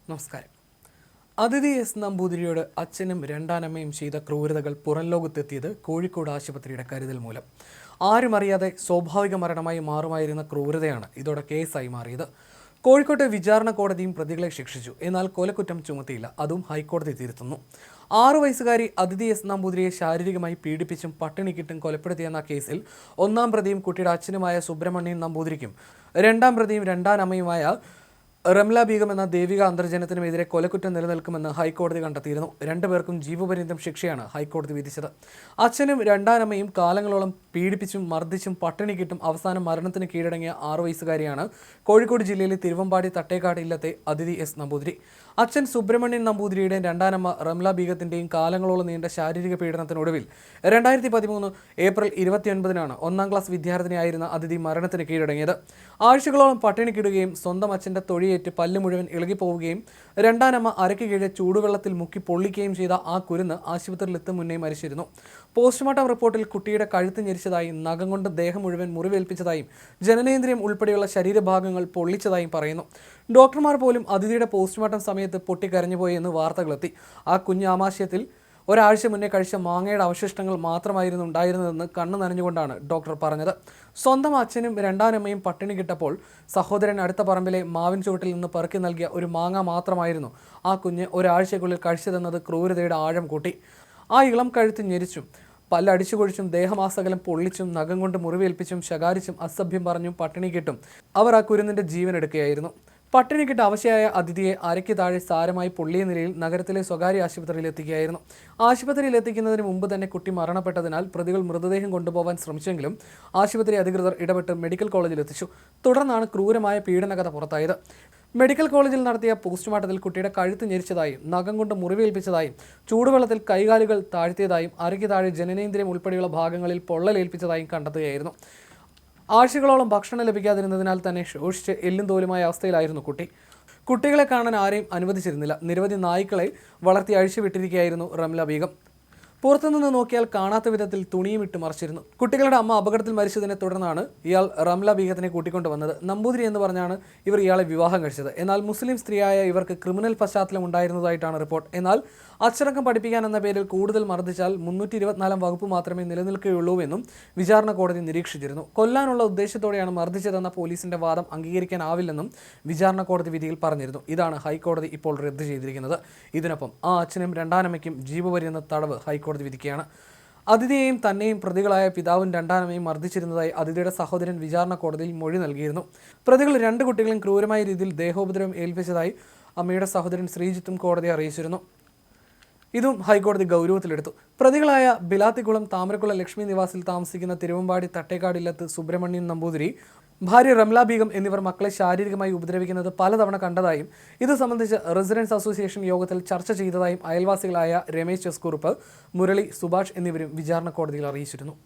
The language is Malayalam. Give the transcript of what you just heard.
നമസ്കാരം. അതിഥി എസ് നമ്പൂതിരിയോട് അച്ഛനും രണ്ടാനമ്മയും ചെയ്ത ക്രൂരതകൾ പുറംലോകത്തെത്തിയത് കോഴിക്കോട് ആശുപത്രിയുടെ കരുതൽ മൂലം. ആരും അറിയാതെ സ്വാഭാവിക മരണമായി മാറുമായിരുന്ന ക്രൂരതയാണ് ഇതോടെ കേസായി മാറിയത്. കോഴിക്കോട്ടെ വിചാരണ കോടതിയും പ്രതികളെ ശിക്ഷിച്ചു. എന്നാൽ കൊലക്കുറ്റം ചുമത്തിയില്ല. അതും ഹൈക്കോടതി തിരുത്തുന്നു. 6 വയസ്സുകാരി അതിഥി എസ് നമ്പൂതിരിയെ ശാരീരികമായി പീഡിപ്പിച്ചും പട്ടിണിക്കിട്ടും കൊലപ്പെടുത്തിയെന്ന കേസിൽ 1-ാം പ്രതിയും കുട്ടിയുടെ അച്ഛനുമായ സുബ്രഹ്മണ്യൻ നമ്പൂതിരിക്കും 2-ാം പ്രതിയും രണ്ടാനമ്മയുമായ റംല ബീഗം എന്ന ദേവിക അന്തർജനത്തിനുമെതിരെ കൊലക്കുറ്റം നിലനിൽക്കുമെന്ന് ഹൈക്കോടതി കണ്ടെത്തിയിരുന്നു. 2 പേർക്കും ജീവപര്യന്തം ശിക്ഷയാണ് ഹൈക്കോടതി വിധിച്ചത്. അച്ഛനും രണ്ടാനമ്മയും കാലങ്ങളോളം പീഡിപ്പിച്ചും മർദ്ദിച്ചും പട്ടിണിക്കിട്ടും അവസാനം മരണത്തിന് കീഴടങ്ങിയ 6 വയസ്സുകാരിയാണ് കോഴിക്കോട് ജില്ലയിലെ തിരുവമ്പാടി തട്ടേക്കാട് ഇല്ലത്തെ അതിഥി എസ് നമ്പൂതിരി. അച്ഛൻ സുബ്രഹ്മണ്യൻ നമ്പൂതിരിയുടെയും രണ്ടാനമ്മ റംല ബീഗത്തിൻ്റെയും കാലങ്ങളോളം നീണ്ട ശാരീരിക പീഡനത്തിനൊടുവിൽ 2013 ഏപ്രിൽ 29-നാണ് 1-ാം ക്ലാസ് വിദ്യാർത്ഥിനിയായിരുന്ന അതിഥി മരണത്തിന് കീഴടങ്ങിയത്. ആഴ്ചകളോളം പട്ടിണിക്കിടുകയും സ്വന്തം അച്ഛൻ്റെ തൊഴിയേറ്റ് പല്ല് മുഴുവൻ ഇളകിപ്പോവുകയും രണ്ടാനമ്മ അരയ്ക്ക് കീഴെ ചൂടുവെള്ളത്തിൽ മുക്കി പൊള്ളിക്കുകയും ചെയ്ത ആ കുരുന്ന് ആശുപത്രിയിലെത്തും മുന്നേ മരിച്ചിരുന്നു. പോസ്റ്റ്മോർട്ടം റിപ്പോർട്ടിൽ കുട്ടിയുടെ കഴുത്ത് ഞെരിച്ചതായും നഖം കൊണ്ട് ദേഹം മുഴുവൻ മുറിവേൽപ്പിച്ചതായും ജനനേന്ദ്രിയം ഉൾപ്പെടെയുള്ള ശരീരഭാഗങ്ങൾ പൊള്ളിച്ചതായും പറയുന്നു. ഡോക്ടർമാർ പോലും അതിഥിയുടെ പോസ്റ്റ്മോർട്ടം സമയത്ത് പൊട്ടിക്കരഞ്ഞുപോയി എന്ന് വാർത്തകളെത്തി. ആ കുഞ്ഞ് ആമാശയത്തിൽ ഒരാഴ്ച മുന്നേ കഴിച്ച മാങ്ങയുടെ അവശിഷ്ടങ്ങൾ മാത്രമായിരുന്നു ഉണ്ടായിരുന്നതെന്ന് കണ്ണു നനഞ്ഞുകൊണ്ടാണ് ഡോക്ടർ പറഞ്ഞത്. സ്വന്തം അച്ഛനും രണ്ടാനമ്മയും പട്ടിണി കിട്ടപ്പോൾ സഹോദരൻ അടുത്ത പറമ്പിലെ മാവിൻ ചുവട്ടിൽ നിന്ന് പെറുക്കി നൽകിയ ഒരു മാങ്ങ മാത്രമായിരുന്നു ആ കുഞ്ഞ് ഒരാഴ്ചയ്ക്കുള്ളിൽ കഴിച്ചതെന്നത് ക്രൂരതയുടെ ആഴം കൂട്ടി. ആ ഇളം കഴുത്ത് ഞെരിച്ചും പല്ലടിച്ചു കൊഴിച്ചും ദേഹമാസകലം പൊള്ളിച്ചും നഖം കൊണ്ട് മുറിവേൽപ്പിച്ചും ശകാരിച്ചും അസഭ്യം പറഞ്ഞും പട്ടിണി കിട്ടും അവർ ആ കുരുന്നിൻ്റെ ജീവനെടുക്കുകയായിരുന്നു. പട്ടിണിക്കിട്ട് അവശയായ അതിഥിയെ അരയ്ക്ക് താഴെ സാരമായി പൊള്ളിയ നിലയിൽ നഗരത്തിലെ സ്വകാര്യ ആശുപത്രിയിൽ എത്തിക്കുകയായിരുന്നു. ആശുപത്രിയിൽ എത്തിക്കുന്നതിന് മുമ്പ് തന്നെ കുട്ടി മരണപ്പെട്ടതിനാൽ പ്രതികൾ മൃതദേഹം കൊണ്ടുപോകാൻ ശ്രമിച്ചെങ്കിലും ആശുപത്രി അധികൃതർ ഇടപെട്ട് മെഡിക്കൽ കോളേജിൽ എത്തിച്ചു. തുടർന്നാണ് ക്രൂരമായ പീഡനകഥ പുറത്തായത്. മെഡിക്കൽ കോളേജിൽ നടത്തിയ പോസ്റ്റ്മോർട്ടത്തിൽ കുട്ടിയുടെ കഴുത്ത് ഞെരിച്ചതായും നഖം കൊണ്ട് മുറിവേൽപ്പിച്ചതായും ചൂടുവെള്ളത്തിൽ കൈകാലുകൾ താഴ്ത്തിയതായും അരയ്ക്ക് താഴെ ജനനേന്ദ്രിയം ഉൾപ്പെടെയുള്ള ഭാഗങ്ങളിൽ പൊള്ളലേൽപ്പിച്ചതായും കണ്ടെത്തുകയായിരുന്നു. ആഴ്ചകളോളം ഭക്ഷണം ലഭിക്കാതിരുന്നതിനാൽ തന്നെ ശോഷിച്ച് എല്ലും തോലുമായ അവസ്ഥയിലായിരുന്നു കുട്ടി. കുട്ടികളെ കാണാൻ ആരെയും അനുവദിച്ചിരുന്നില്ല. നിരവധി നായ്ക്കളെ വളർത്തി അഴിച്ചുവിട്ടിരിക്കുകയായിരുന്നു റംല ബീഗം. പുറത്തുനിന്ന് നോക്കിയാൽ കാണാത്ത വിധത്തിൽ തുണിയും ഇട്ട് മറിച്ചിരുന്നു. കുട്ടികളുടെ അമ്മ അപകടത്തിൽ മരിച്ചതിനെ തുടർന്നാണ് ഇയാൾ റംല ബീഗത്തിനെ കൂട്ടിക്കൊണ്ടുവന്നത്. നമ്പൂതിരി എന്ന് പറഞ്ഞാണ് ഇവർ ഇയാളെ വിവാഹം കഴിച്ചത്. എന്നാൽ മുസ്ലിം സ്ത്രീയായ ഇവർക്ക് ക്രിമിനൽ പശ്ചാത്തലം ഉണ്ടായിരുന്നതായിട്ടാണ് റിപ്പോർട്ട്. എന്നാൽ അച്ചടക്കം പഠിപ്പിക്കാൻ എന്ന പേരിൽ കൂടുതൽ മർദ്ദിച്ചാൽ 324 വകുപ്പ് മാത്രമേ നിലനിൽക്കുകയുള്ളൂവെന്നും വിചാരണ കോടതി നിരീക്ഷിച്ചിരുന്നു. കൊല്ലാനുള്ള ഉദ്ദേശത്തോടെയാണ് മർദ്ദിച്ചതെന്ന പോലീസിന്റെ വാദം അംഗീകരിക്കാനാവില്ലെന്നും വിചാരണ കോടതി വിധിയിൽ പറഞ്ഞിരുന്നു. ഇതാണ് ഹൈക്കോടതി ഇപ്പോൾ റദ്ദ് ചെയ്തിരിക്കുന്നത്. ഇതിനൊപ്പം ആ അച്ഛനും രണ്ടാനമ്മയ്ക്കും ജീവപര്യന്തം തടവ് ഹൈക്കോടതി വിധിക്കുകയാണ്. അതിഥിയെയും തന്നെയും പ്രതികളായ പിതാവും രണ്ടാനമ്മയും മർദ്ദിച്ചിരുന്നതായി അതിഥിയുടെ സഹോദരൻ വിചാരണ കോടതിയിൽ മൊഴി നൽകിയിരുന്നു. പ്രതികൾ 2 കുട്ടികളും ക്രൂരമായ രീതിയിൽ ദേഹോപദ്രവം ഏൽപ്പിച്ചതായി അമ്മയുടെ സഹോദരൻ ശ്രീജിത്തും കോടതിയെ അറിയിച്ചിരുന്നു. ഇതും ഹൈക്കോടതി ഗൗരവത്തിലെടുത്തു. പ്രതികളായ ബിലാത്തിക്കുളം താമരക്കുളം ലക്ഷ്മി നിവാസിൽ താമസിക്കുന്ന തിരുവമ്പാടി തട്ടേക്കാട് ഇല്ലത്ത് സുബ്രഹ്മണ്യൻ നമ്പൂതിരി, ഭാര്യ റംല ബീഗം എന്നിവർ മക്കളെ ശാരീരികമായി ഉപദ്രവിക്കുന്നത് പലതവണ കണ്ടതായും ഇത് സംബന്ധിച്ച് റെസിഡൻസ് അസോസിയേഷൻ യോഗത്തിൽ ചർച്ച ചെയ്തതായും അയൽവാസികളായ രമേശ് എസ് കുറുപ്പ്, മുരളി, സുഭാഷ് എന്നിവരും വിചാരണ കോടതിയിൽ അറിയിച്ചിരുന്നു.